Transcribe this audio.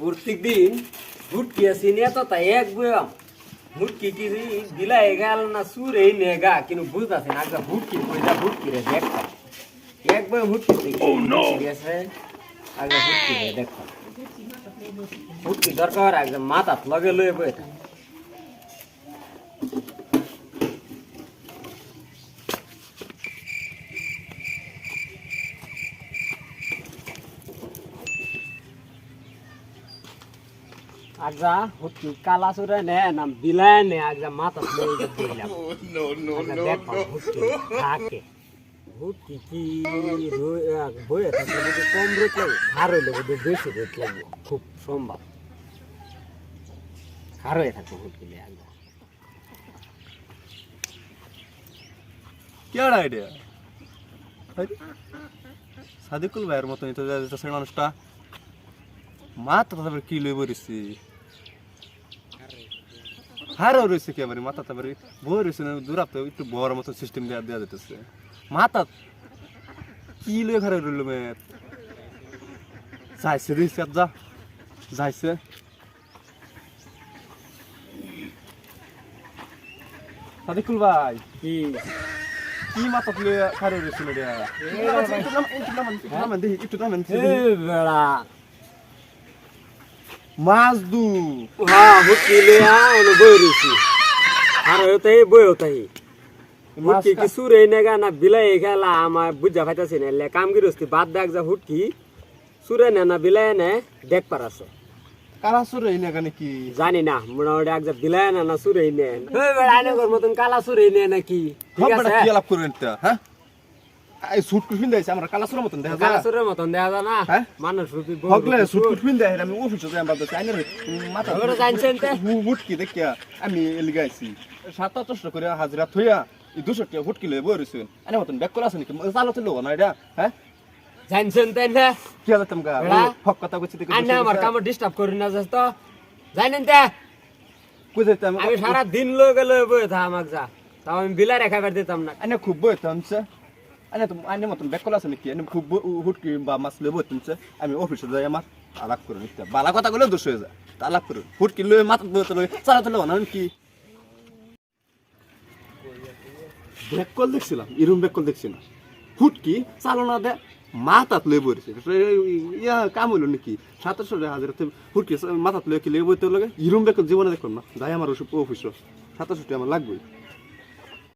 প্রত্যেকদিন ভুটকি আসিনি তো তাই এক বয়াম ভুটকি কি দিলাই গেল না সুর এই নেগা কিন্তু বুঝতেছে না ভুটকি পয়সা ভুটকি রে দেখতাম এক বয়াম ভুটকি ঠিক আছে আগে ভুটকি রে দেখতাম ভুটকি দরকার একদম মাথাত লগে লয়ে বয়ে থাকে আগজা ভুটকি কালা সুরে নে না বিলায় নে আগজা মাথা লয়ে দিলাম নো নো নো ভুটকি থাকে ভুটকি কি বয়ে থাকে কম রেট লাগে আর হইলে বেশি রেট লাগবে খুব সম্ভব আর হয়ে থাকে ভুটকি নিয়ে আগজা কি আইডিয়া সাদিকুল ভাইয়ের মতনই তো সেই মানুষটা মাথা তারপরে কি লই বরিছি হারও রয়েছে কি আমার মাথা তারপরে বই রয়েছে না দূরাতে একটু বড় মতো সিস্টেম দেওয়া যেতেছে মাথা কি লই ঘরে রইল মেয়ের যাইছে রয়েছে যা যাইছে সাদিকুল ভাই কি কি মাথা তুলে ঘরে রয়েছে না একটু নামেন বেড়া মাছ দু হ্যাঁ ভুটকি লিয়া এনে বই রইছি আর ওটাই বই ওটাই ভুটকি কি সুরে নেগা না বিলাই খেলা আমার বুঝা পাইতাছি না লে কাম গিরস্তি বাদ দেখ যা ভুটকি সুরে নে না বিলাই নে দেখ পারাছে কারা সুরে না কেন কি জানি না মোটামুটি এক যা বিলাই না সুরে নে ওই বেড়া আইনগর মতন কালা সুরে নে নাকি ঠিক আছে কি লাভ করবেন তা হ্যাঁ এই সুট কুট পিন দেইছে আমরা কালা সুরের মতন দেখা যায় কালা সুরের মতন দেখা যায় না হ্যাঁ মানুষ রূপী হগলে সুট কুট পিন দেয় আমি অফিসে যাই আমরা তো আইনের মাথা ওরা জানছেন তে হুট কি দেখিয়া আমি এলিগাইছি ৭-৮ করে হাজিরা থইয়া এই ২০০ টাকা হুট কি লই বইরছেন আনে মতন ব্যাক করা আছে নাকি চালাতে লোক না এটা হ্যাঁ জানছেন তাই না কি হলো তোমগা হক কথা কইছি দেখি আন্না আমার কাম ডিস্টার্ব করি না যাস তো জানেন তে কইতে আমি সারা দিন লয়ে গেলে বই থা আমাক যা তাও আমি বিলাই রেখাবার দিতাম না আনে খুব বইতামছে আনে তো আনে মতন ব্যাক করা আছে নাকি আনে খুব হুট কি বা মাছ লই বইতামছে আমি অফিসে যাই আমার আলাপ করে নিতে বালা কথা কইলে দোষ হয়ে যায় আলাপ করে হুট কি লই মাথা বইতে লই চালাতে লোক না কি ব্যাক কল দেখছিলাম ইরুম ব্যাক কল দেখছি না হুট কি চালনা দে মাথাত লই বইছে ইয়া কাম হইল নাকি ৭০০ হাজার হুট কি মাথাত লই কি লই বইতে লাগে ইরুম ব্যাক জীবনে দেখলাম না যাই আমার অফিস ৭০০ আমার লাগবে